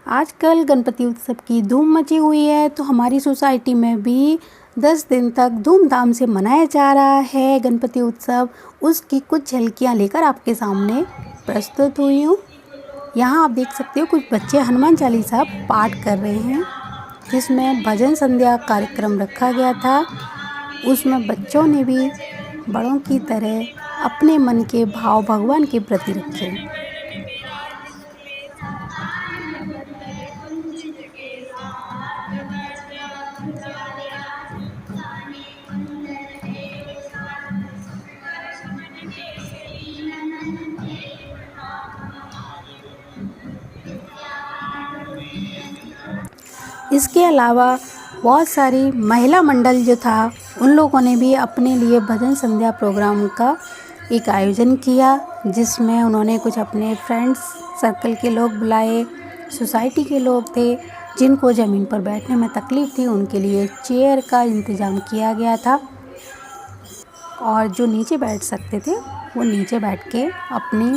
आजकल गणपति उत्सव की धूम मची हुई है, तो हमारी सोसाइटी में भी 10 दिन तक धूमधाम से मनाया जा रहा है गणपति उत्सव। उसकी कुछ झलकियाँ लेकर आपके सामने प्रस्तुत हुई हूँ। यहाँ आप देख सकते हो कुछ बच्चे हनुमान चालीसा पाठ कर रहे हैं, जिसमें भजन संध्या कार्यक्रम रखा गया था। उसमें बच्चों ने भी बड़ों की तरह अपने मन के भाव भगवान के प्रति रखे। इसके अलावा बहुत सारी महिला मंडल जो था, उन लोगों ने भी अपने लिए भजन संध्या प्रोग्राम का एक आयोजन किया, जिसमें उन्होंने कुछ अपने फ्रेंड्स सर्कल के लोग बुलाए। सोसाइटी के लोग थे जिनको ज़मीन पर बैठने में तकलीफ़ थी, उनके लिए चेयर का इंतज़ाम किया गया था, और जो नीचे बैठ सकते थे वो नीचे बैठ के अपनी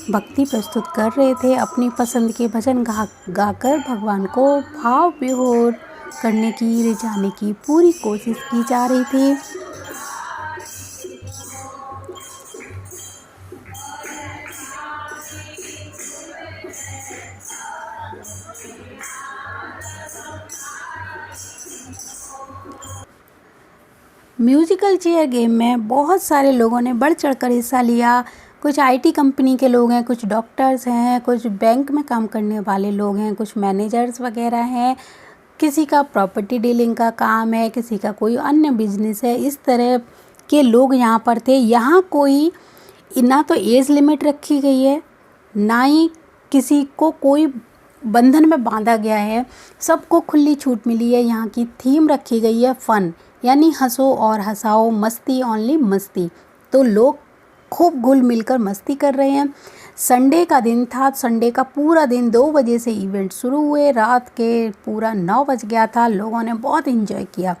भक्ति प्रस्तुत कर रहे थे। अपनी पसंद के भजन गाकर भगवान को भाव विभोर करने की, रिझाने की पूरी कोशिश की जा रही थी। म्यूजिकल चेयर गेम में बहुत सारे लोगों ने बढ़ चढ़कर हिस्सा लिया। कुछ आईटी कंपनी के लोग हैं, कुछ डॉक्टर्स हैं, कुछ बैंक में काम करने वाले लोग हैं, कुछ मैनेजर्स वगैरह हैं, किसी का प्रॉपर्टी डीलिंग का काम है, किसी का कोई अन्य बिजनेस है। इस तरह के लोग यहाँ पर थे। यहाँ कोई ना तो एज लिमिट रखी गई है, ना ही किसी को कोई बंधन में बांधा गया है। सबको खुली छूट मिली है। यहाँ की थीम रखी गई है फन, यानी हंसो और हंसाओ, मस्ती ओनली मस्ती। तो लोग खूब घुल मिलकर मस्ती कर रहे हैं। संडे का दिन था। संडे का पूरा दिन 2 बजे से इवेंट शुरू हुए, रात के पूरा 9 बज गया था। लोगों ने बहुत एंजॉय किया।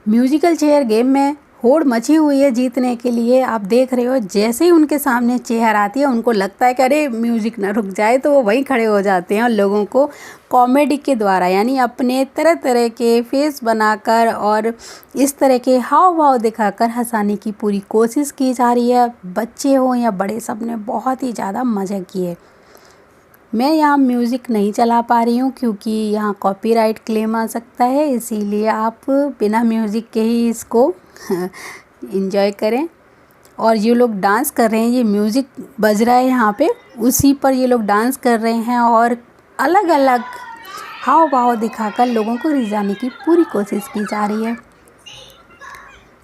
म्यूजिकल चेयर गेम में होड़ मची हुई है जीतने के लिए। आप देख रहे हो, जैसे ही उनके सामने चेयर आती है उनको लगता है कि अरे म्यूज़िक ना रुक जाए, तो वो वहीं खड़े हो जाते हैं और लोगों को कॉमेडी के द्वारा, यानी अपने तरह तरह के फेस बनाकर और इस तरह के हाव भाव दिखाकर हंसाने की पूरी कोशिश की जा रही है। बच्चे हो या बड़े, सब ने बहुत ही ज़्यादा मज़े किए। मैं यहाँ म्यूज़िक नहीं चला पा रही हूँ क्योंकि यहाँ कॉपीराइट क्लेम आ सकता है, इसीलिए आप बिना म्यूज़िक के ही इसको एंजॉय करें। और ये लोग डांस कर रहे हैं, ये म्यूज़िक बज रहा है यहाँ पे, उसी पर ये लोग डांस कर रहे हैं और अलग अलग हाव भाव दिखाकर लोगों को रिझाने की पूरी कोशिश की जा रही है।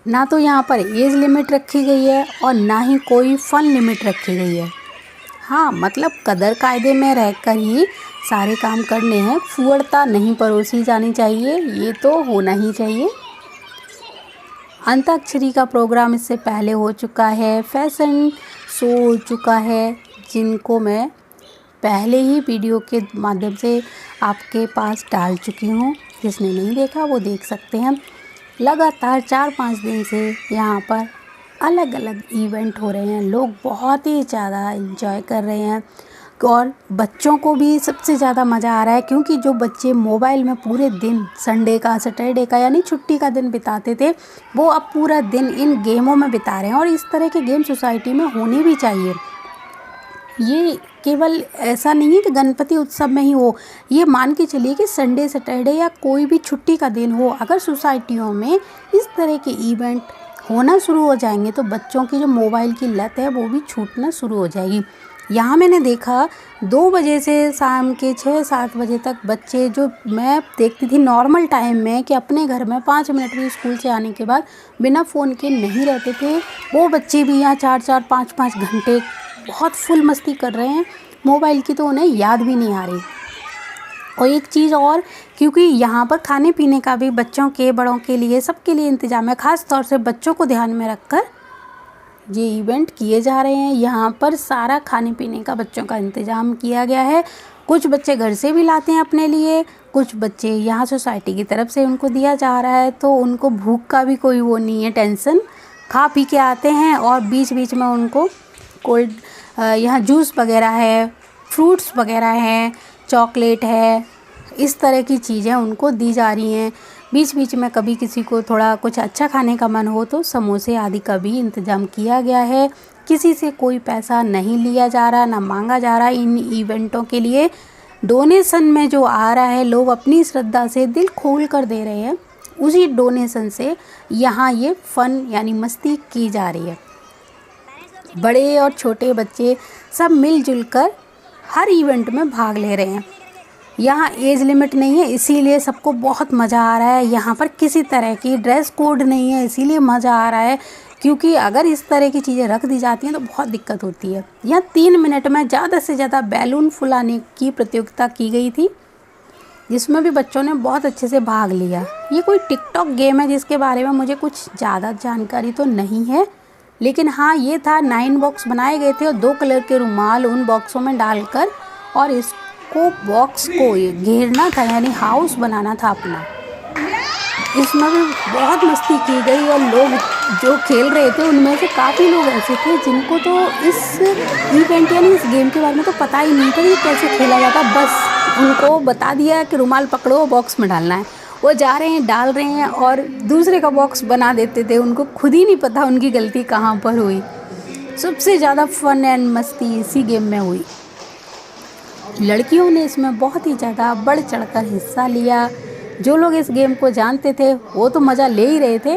ना तो यहाँ पर एज लिमिट रखी गई है और ना ही कोई फन लिमिट रखी गई है। हाँ, मतलब कदर कायदे में रहकर ही सारे काम करने हैं। फुहड़ता नहीं परोसी जानी चाहिए, ये तो होना ही चाहिए। अंताक्षरी का प्रोग्राम इससे पहले हो चुका है, फैशन शो हो चुका है, जिनको मैं पहले ही वीडियो के माध्यम से आपके पास डाल चुकी हूँ। जिसने नहीं देखा वो देख सकते हैं। लगातार 4-5 दिन से यहाँ पर अलग अलग इवेंट हो रहे हैं। लोग बहुत ही ज़्यादा एंजॉय कर रहे हैं और बच्चों को भी सबसे ज़्यादा मज़ा आ रहा है, क्योंकि जो बच्चे मोबाइल में पूरे दिन संडे का, सैटरडे का यानी छुट्टी का दिन बिताते थे, वो अब पूरा दिन इन गेमों में बिता रहे हैं। और इस तरह के गेम सोसाइटी में होने भी चाहिए। ये केवल ऐसा नहीं है कि गणपति उत्सव में ही हो, ये मान के चलिए कि संडे, सैटरडे या कोई भी छुट्टी का दिन हो, अगर सोसाइटियों में इस तरह के इवेंट होना शुरू हो जाएंगे तो बच्चों की जो मोबाइल की लत है वो भी छूटना शुरू हो जाएगी। यहाँ मैंने देखा 2 बजे से शाम के 6-7 बजे तक बच्चे, जो मैं देखती थी नॉर्मल टाइम में कि अपने घर में 5 मिनट भी स्कूल से आने के बाद बिना फ़ोन के नहीं रहते थे, वो बच्चे भी यहाँ 4-4, 5-5 घंटे बहुत फुल मस्ती कर रहे हैं। मोबाइल की तो उन्हें याद भी नहीं आ रही। और एक चीज़ और, क्योंकि यहाँ पर खाने पीने का भी बच्चों के, बड़ों के लिए, सबके लिए इंतज़ाम है। ख़ास तौर से बच्चों को ध्यान में रखकर ये इवेंट किए जा रहे हैं। यहाँ पर सारा खाने पीने का बच्चों का इंतज़ाम किया गया है। कुछ बच्चे घर से भी लाते हैं अपने लिए, कुछ बच्चे यहाँ सोसाइटी की तरफ से उनको दिया जा रहा है, तो उनको भूख का भी कोई वो नहीं है, टेंशन। खा पी के आते हैं और बीच बीच में उनको कोल्ड यहाँ जूस वगैरह है, फ्रूट्स वगैरह हैं, चॉकलेट है, इस तरह की चीज़ें उनको दी जा रही हैं। बीच बीच में कभी किसी को थोड़ा कुछ अच्छा खाने का मन हो तो समोसे आदि का भी इंतज़ाम किया गया है। किसी से कोई पैसा नहीं लिया जा रहा, ना मांगा जा रहा। इन इवेंटों के लिए डोनेशन में जो आ रहा है, लोग अपनी श्रद्धा से दिल खोल कर दे रहे हैं। उसी डोनेशन से यहाँ ये फ़न यानी मस्ती की जा रही है। बड़े और छोटे बच्चे सब मिलजुल कर हर इवेंट में भाग ले रहे हैं। यहाँ एज लिमिट नहीं है, इसीलिए सबको बहुत मज़ा आ रहा है। यहाँ पर किसी तरह की ड्रेस कोड नहीं है, इसीलिए मज़ा आ रहा है। क्योंकि अगर इस तरह की चीज़ें रख दी जाती हैं तो बहुत दिक्कत होती है। यहाँ 3 मिनट में ज़्यादा से ज़्यादा बैलून फुलाने की प्रतियोगिता की गई थी, जिसमें भी बच्चों ने बहुत अच्छे से भाग लिया। ये कोई टिकटॉक गेम है जिसके बारे में मुझे कुछ ज़्यादा जानकारी तो नहीं है, लेकिन हाँ ये था 9 बॉक्स बनाए गए थे और 2 कलर के रुमाल उन बॉक्सों में डालकर और इसको बॉक्स को घेरना था, यानी हाउस बनाना था अपना। इसमें भी बहुत मस्ती की गई और लोग जो खेल रहे थे उनमें से काफ़ी लोग ऐसे थे जिनको तो इस इवेंट यानी इस गेम के बारे में तो पता ही नहीं था कि कैसे खेला जाता। बस उनको बता दिया कि रुमाल पकड़ो, बॉक्स में डालना है। वो जा रहे हैं, डाल रहे हैं और दूसरे का बॉक्स बना देते थे। उनको खुद ही नहीं पता उनकी गलती कहाँ पर हुई। सबसे ज़्यादा फन एंड मस्ती इसी गेम में हुई। लड़कियों ने इसमें बहुत ही ज़्यादा बढ़ चढ़कर हिस्सा लिया। जो लोग इस गेम को जानते थे वो तो मज़ा ले ही रहे थे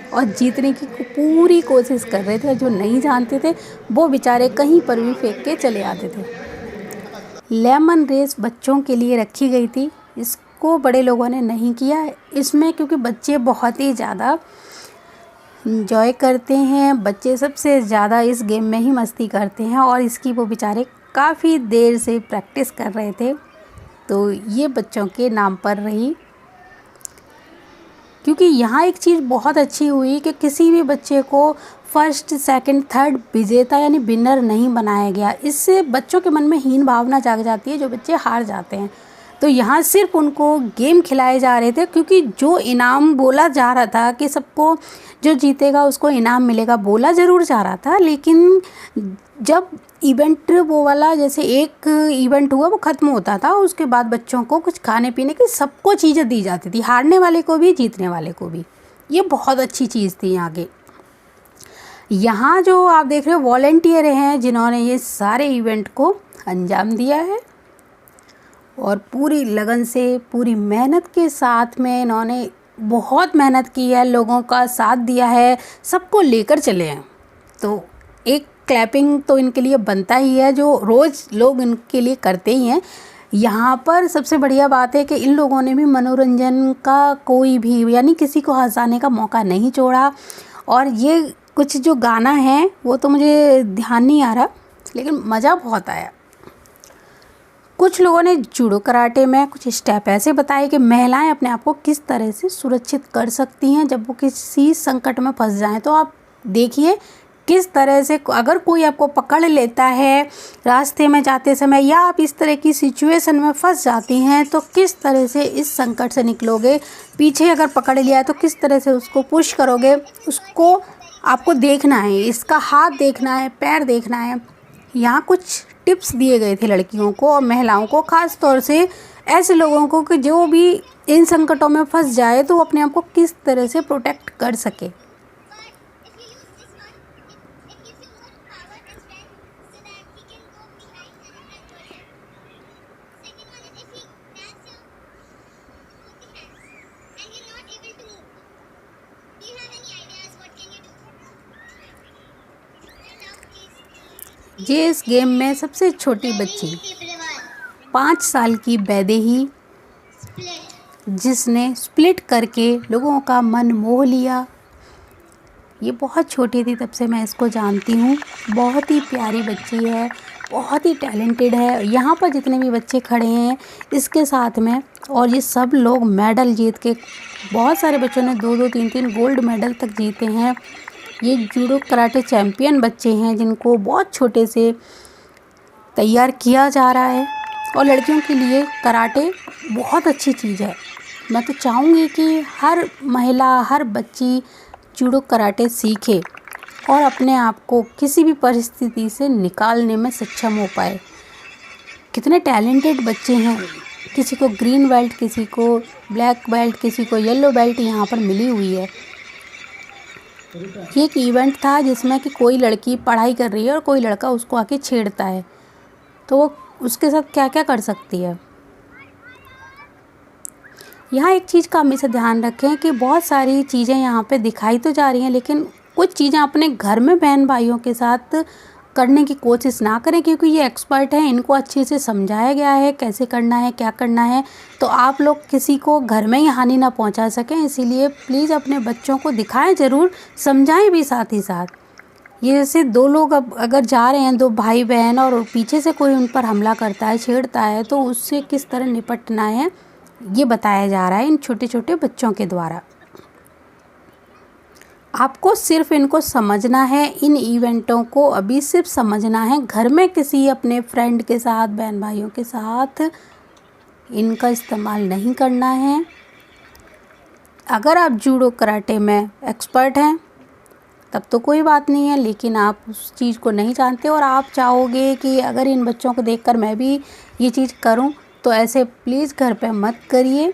और जीतने की पूरी कोशिश कर रहे थे। जो नहीं जानते थे वो बेचारे कहीं पर भी फेंक के चले आते थे। लेमन रेस बच्चों के लिए रखी गई थी, इसको बड़े लोगों ने नहीं किया इसमें, क्योंकि बच्चे बहुत ही ज़्यादा इंजॉय करते हैं। बच्चे सबसे ज़्यादा इस गेम में ही मस्ती करते हैं और इसकी वो बेचारे काफ़ी देर से प्रैक्टिस कर रहे थे, तो ये बच्चों के नाम पर रही। क्योंकि यहाँ एक चीज़ बहुत अच्छी हुई कि किसी भी बच्चे को फर्स्ट, सेकंड, थर्ड विजेता यानी विनर नहीं बनाया गया। इससे बच्चों के मन में हीन भावना जाग जाती है जो बच्चे हार जाते हैं। तो यहाँ सिर्फ उनको गेम खिलाए जा रहे थे, क्योंकि जो इनाम बोला जा रहा था कि सबको जो जीतेगा उसको इनाम मिलेगा, बोला ज़रूर जा रहा था, लेकिन जब इवेंट वो वाला जैसे एक इवेंट हुआ वो ख़त्म होता था, उसके बाद बच्चों को कुछ खाने पीने की सबको चीज़ें दी जाती थी, हारने वाले को भी जीतने वाले को भी। ये बहुत अच्छी चीज़ थी यहाँ के। यहाँ जो आप देख रहे हो वॉलंटियर हैं जिन्होंने ये सारे इवेंट को अंजाम दिया है और पूरी लगन से, पूरी मेहनत के साथ में इन्होंने बहुत मेहनत की है, लोगों का साथ दिया है, सबको लेकर चले हैं। तो एक क्लैपिंग तो इनके लिए बनता ही है, जो रोज़ लोग इनके लिए करते ही हैं। यहाँ पर सबसे बढ़िया बात है कि इन लोगों ने भी मनोरंजन का कोई भी यानी किसी को हंसाने का मौका नहीं छोड़ा। और ये कुछ जो गाना है वो तो मुझे ध्यान नहीं आ रहा, लेकिन मज़ा बहुत आया। कुछ लोगों ने जूडो कराटे में कुछ स्टेप ऐसे बताए कि महिलाएं अपने आप को किस तरह से सुरक्षित कर सकती हैं जब वो किसी संकट में फंस जाएं। तो आप देखिए किस तरह से अगर कोई आपको पकड़ लेता है रास्ते में जाते समय या आप इस तरह की सिचुएशन में फंस जाती हैं तो किस तरह से इस संकट से निकलोगे। पीछे अगर पकड़ लिया है तो किस तरह से उसको पुश करोगे, उसको आपको देखना है, इसका हाथ देखना है, पैर देखना है। यहाँ कुछ टिप्स दिए गए थे लड़कियों को और महिलाओं को, ख़ास तौर से ऐसे लोगों को कि जो भी इन संकटों में फंस जाए तो वो अपने आप को किस तरह से प्रोटेक्ट कर सके। ये इस गेम में सबसे छोटी बच्ची 5 साल की बैदेही, जिसने स्प्लिट करके लोगों का मन मोह लिया। ये बहुत छोटी थी तब से मैं इसको जानती हूँ। बहुत ही प्यारी बच्ची है, बहुत ही टैलेंटेड है। यहाँ पर जितने भी बच्चे खड़े हैं इसके साथ में, और ये सब लोग मेडल जीत के, बहुत सारे बच्चों ने 2-2, 3-3 गोल्ड मेडल तक जीते हैं। ये जूडो कराटे चैम्पियन बच्चे हैं जिनको बहुत छोटे से तैयार किया जा रहा है। और लड़कियों के लिए कराटे बहुत अच्छी चीज़ है। मैं तो चाहूँगी कि हर महिला, हर बच्ची जूडो कराटे सीखे और अपने आप को किसी भी परिस्थिति से निकालने में सक्षम हो पाए। कितने टैलेंटेड बच्चे हैं, किसी को ग्रीन बेल्ट, किसी को ब्लैक बेल्ट, किसी को येलो बेल्ट यहाँ पर मिली हुई है। ये एक इवेंट था जिसमें कि कोई लड़की पढ़ाई कर रही है और कोई लड़का उसको आके छेड़ता है, तो वो उसके साथ क्या क्या कर सकती है। यहाँ एक चीज़ का हमेशा ध्यान रखें कि बहुत सारी चीज़ें यहाँ पे दिखाई तो जा रही हैं, लेकिन कुछ चीज़ें अपने घर में बहन भाइयों के साथ करने की कोशिश ना करें, क्योंकि ये एक्सपर्ट हैं, इनको अच्छे से समझाया गया है कैसे करना है, क्या करना है, तो आप लोग किसी को घर में ही हानि ना पहुंचा सकें। इसीलिए प्लीज़ अपने बच्चों को दिखाएं ज़रूर, समझाएं भी साथ ही साथ। ये जैसे दो लोग अब अगर जा रहे हैं, दो भाई बहन, और पीछे से कोई उन पर हमला करता है, छेड़ता है, तो उससे किस तरह निपटना है ये बताया जा रहा है इन छोटे छोटे बच्चों के द्वारा। आपको सिर्फ इनको समझना है, इन इवेंटों को अभी सिर्फ समझना है। घर में किसी अपने फ्रेंड के साथ, बहन भाइयों के साथ इनका इस्तेमाल नहीं करना है। अगर आप जूडो कराटे में एक्सपर्ट हैं तब तो कोई बात नहीं है, लेकिन आप उस चीज़ को नहीं जानते और आप चाहोगे कि अगर इन बच्चों को देखकर मैं भी ये चीज़ करूं, तो ऐसे प्लीज़ घर पे मत करिए।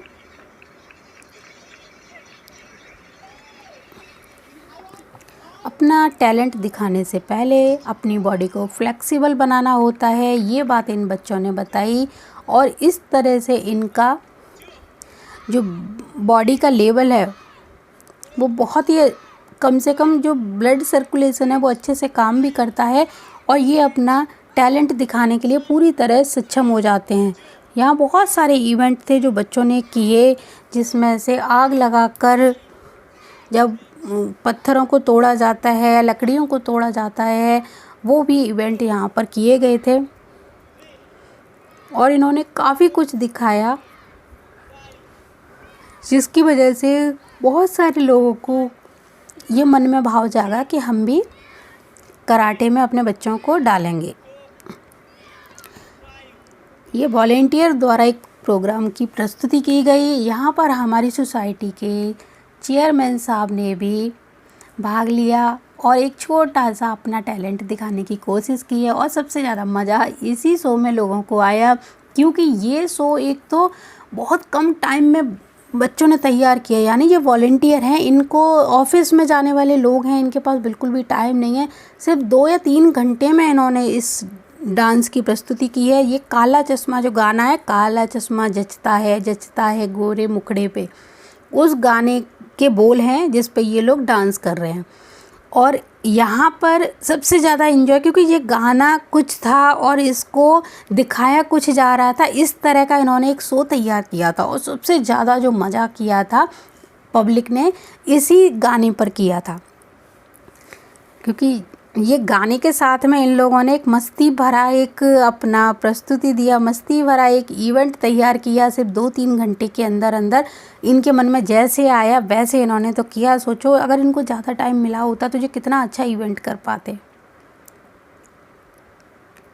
अपना टैलेंट दिखाने से पहले अपनी बॉडी को फ्लेक्सिबल बनाना होता है, ये बात इन बच्चों ने बताई। और इस तरह से इनका जो बॉडी का लेवल है वो बहुत ही, कम से कम जो ब्लड सर्कुलेशन है वो अच्छे से काम भी करता है, और ये अपना टैलेंट दिखाने के लिए पूरी तरह सक्षम हो जाते हैं। यहाँ बहुत सारे इवेंट थे जो बच्चों ने किए, जिसमें से आग लगाकर जब पत्थरों को तोड़ा जाता है, लकड़ियों को तोड़ा जाता है, वो भी इवेंट यहाँ पर किए गए थे। और इन्होंने काफ़ी कुछ दिखाया, जिसकी वजह से बहुत सारे लोगों को ये मन में भाव जागा कि हम भी कराटे में अपने बच्चों को डालेंगे। ये वॉलेंटियर द्वारा एक प्रोग्राम की प्रस्तुति की गई। यहाँ पर हमारी सोसाइटी के चेयरमैन साहब ने भी भाग लिया और एक छोटा सा अपना टैलेंट दिखाने की कोशिश की है। और सबसे ज़्यादा मज़ा इसी शो में लोगों को आया, क्योंकि ये शो एक तो बहुत कम टाइम में बच्चों ने तैयार किया। यानी ये वॉलेंटियर हैं, इनको ऑफिस में जाने वाले लोग हैं, इनके पास बिल्कुल भी टाइम नहीं है। सिर्फ 2 या 3 घंटे में इन्होंने इस डांस की प्रस्तुति की है। ये काला चश्मा जो गाना है, काला चश्मा जचता है गोरे मुखड़े पे, उस गाने के बोल हैं जिस पे ये लोग डांस कर रहे हैं। और यहाँ पर सबसे ज़्यादा इन्जॉय, क्योंकि ये गाना कुछ था और इसको दिखाया कुछ जा रहा था, इस तरह का इन्होंने एक शो तैयार किया था। और सबसे ज़्यादा जो मज़ा किया था पब्लिक ने इसी गाने पर किया था, क्योंकि ये गाने के साथ में इन लोगों ने एक मस्ती भरा एक अपना प्रस्तुति दिया, मस्ती भरा एक इवेंट तैयार किया। सिर्फ 2-3 घंटे के अंदर अंदर इनके मन में जैसे आया वैसे इन्होंने तो किया। सोचो अगर इनको ज़्यादा टाइम मिला होता तो ये कितना अच्छा इवेंट कर पाते।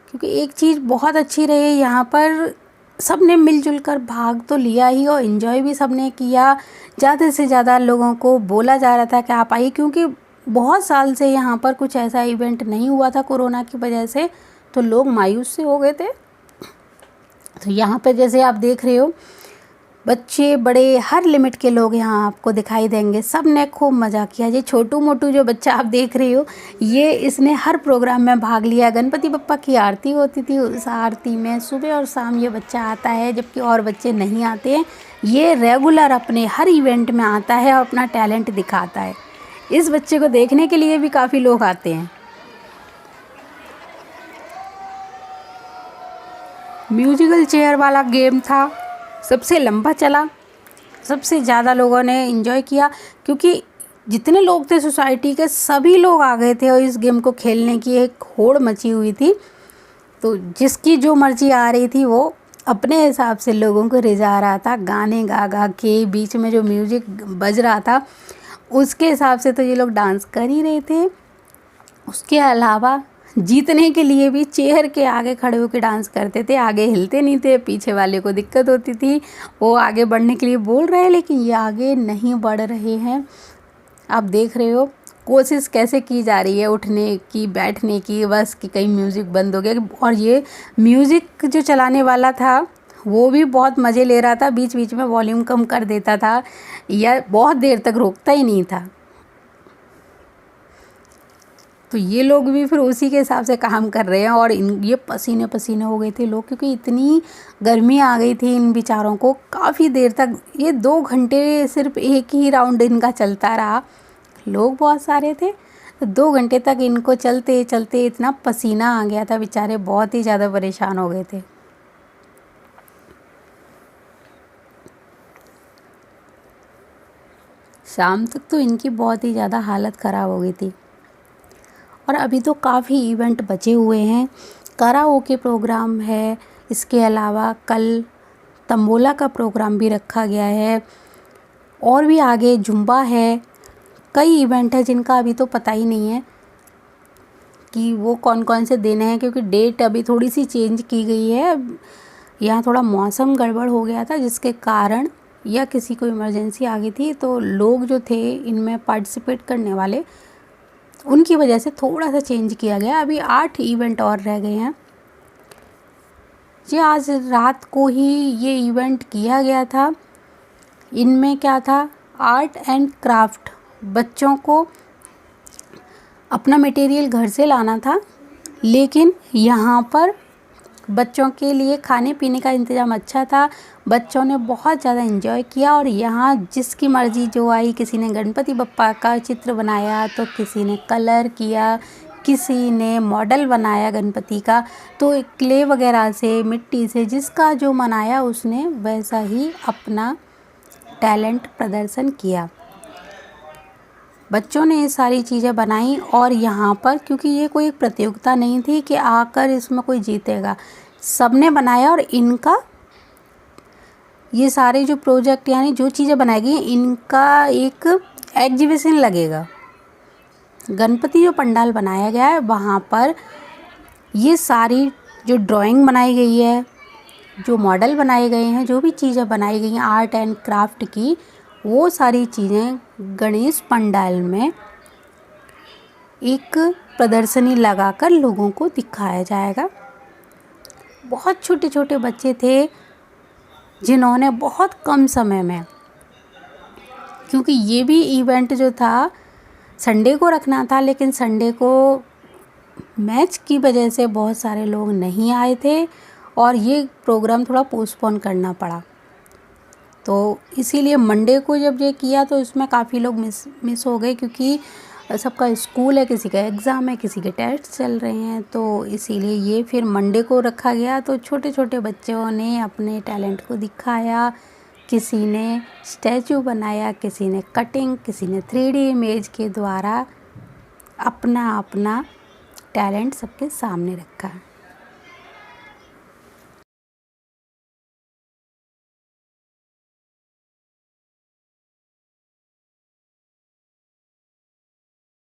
क्योंकि एक चीज़ बहुत अच्छी रही यहाँ पर, सब ने मिलजुल कर भाग तो लिया ही और इन्जॉय भी सब ने किया। ज़्यादा से ज़्यादा लोगों को बोला जा रहा था कि आप आइए, क्योंकि बहुत साल से यहाँ पर कुछ ऐसा इवेंट नहीं हुआ था कोरोना की वजह से, तो लोग मायूस से हो गए थे। तो यहाँ पे जैसे आप देख रहे हो, बच्चे बड़े हर लिमिट के लोग यहाँ आपको दिखाई देंगे। सब ने खूब मज़ा किया। ये छोटू मोटू जो बच्चा आप देख रहे हो, ये इसने हर प्रोग्राम में भाग लिया। गणपति बप्पा की आरती होती थी, उस आरती में सुबह और शाम ये बच्चा आता है, जबकि और बच्चे नहीं आते हैं। ये रेगुलर अपने हर इवेंट में आता है और अपना टैलेंट दिखाता है। इस बच्चे को देखने के लिए भी काफ़ी लोग आते हैं। म्यूजिकल चेयर वाला गेम था, सबसे लंबा चला, सबसे ज़्यादा लोगों ने एंजॉय किया, क्योंकि जितने लोग थे सोसाइटी के सभी लोग आ गए थे और इस गेम को खेलने की एक होड़ मची हुई थी। तो जिसकी जो मर्जी आ रही थी वो अपने हिसाब से लोगों को रिझा रहा था। गाने गा गा के बीच में जो म्यूज़िक बज रहा था उसके हिसाब से तो ये लोग डांस कर ही रहे थे। उसके अलावा जीतने के लिए भी चेयर के आगे खड़े होकर डांस करते थे, आगे हिलते नहीं थे। पीछे वाले को दिक्कत होती थी, वो आगे बढ़ने के लिए बोल रहे हैं लेकिन ये आगे नहीं बढ़ रहे हैं। आप देख रहे हो कोशिश कैसे की जा रही है उठने की, बैठने की, बस कि कहीं म्यूज़िक बंद हो गया। और ये म्यूज़िक जो चलाने वाला था वो भी बहुत मज़े ले रहा था, बीच बीच में वॉल्यूम कम कर देता था या बहुत देर तक रोकता ही नहीं था। तो ये लोग भी फिर उसी के हिसाब से काम कर रहे हैं और ये पसीने पसीने हो गए थे लोग, क्योंकि इतनी गर्मी आ गई थी इन बेचारों को। काफ़ी देर तक, ये 2 घंटे सिर्फ एक ही राउंड इनका चलता रहा। लोग बहुत सारे थे, तो 2 घंटे तक इनको चलते चलते इतना पसीना आ गया था, बेचारे बहुत ही ज़्यादा परेशान हो गए थे। शाम तक तो इनकी बहुत ही ज़्यादा हालत ख़राब हो गई थी। और अभी तो काफ़ी इवेंट बचे हुए हैं। कराओके प्रोग्राम है, इसके अलावा कल तंबोला का प्रोग्राम भी रखा गया है, और भी आगे जुम्बा है। कई इवेंट है जिनका अभी तो पता ही नहीं है कि वो कौन कौन से दिन हैं, क्योंकि डेट अभी थोड़ी सी चेंज की गई है। यहाँ थोड़ा मौसम गड़बड़ हो गया था जिसके कारण, या किसी को इमरजेंसी आ गई थी, तो लोग जो थे इनमें पार्टिसिपेट करने वाले, उनकी वजह से थोड़ा सा चेंज किया गया। अभी 8 इवेंट और रह गए हैं। जी आज रात को ही ये इवेंट किया गया था। इनमें क्या था, आर्ट एंड क्राफ्ट, बच्चों को अपना मटेरियल घर से लाना था, लेकिन यहाँ पर बच्चों के लिए खाने पीने का इंतज़ाम अच्छा था। बच्चों ने बहुत ज़्यादा एंजॉय किया और यहाँ जिसकी मर्ज़ी जो आई, किसी ने गणपति बप्पा का चित्र बनाया, तो किसी ने कलर किया, किसी ने मॉडल बनाया गणपति का। तो क्ले वगैरह से, मिट्टी से, जिसका जो बनाया उसने वैसा ही अपना टैलेंट प्रदर्शन किया। बच्चों ने ये सारी चीज़ें बनाई और यहाँ पर, क्योंकि ये कोई एक प्रतियोगिता नहीं थी कि आकर इसमें कोई जीतेगा, सबने बनाया और इनका ये सारे जो प्रोजेक्ट यानी जो चीज़ें बनाई गई इनका एक एग्जीबिशन लगेगा। गणपति जो पंडाल बनाया गया है वहाँ पर ये सारी जो ड्राइंग बनाई गई है, जो मॉडल बनाए गए हैं, जो भी चीज़ें बनाई गई हैं आर्ट एंड क्राफ्ट की, वो सारी चीज़ें गणेश पंडाल में एक प्रदर्शनी लगाकर लोगों को दिखाया जाएगा। बहुत छोटे छोटे बच्चे थे जिन्होंने बहुत कम समय में, क्योंकि ये भी इवेंट जो था संडे को रखना था, लेकिन संडे को मैच की वजह से बहुत सारे लोग नहीं आए थे और ये प्रोग्राम थोड़ा पोस्टपोन करना पड़ा। तो इसीलिए मंडे को जब ये किया तो इसमें काफ़ी लोग मिस हो गए, क्योंकि सबका स्कूल है, किसी का एग्ज़ाम है, किसी के टेस्ट चल रहे हैं, तो इसीलिए ये फिर मंडे को रखा गया। तो छोटे छोटे बच्चों ने अपने टैलेंट को दिखाया, किसी ने स्टैचू बनाया, किसी ने कटिंग, किसी ने 3D इमेज के द्वारा अपना अपना टैलेंट सबके सामने रखा।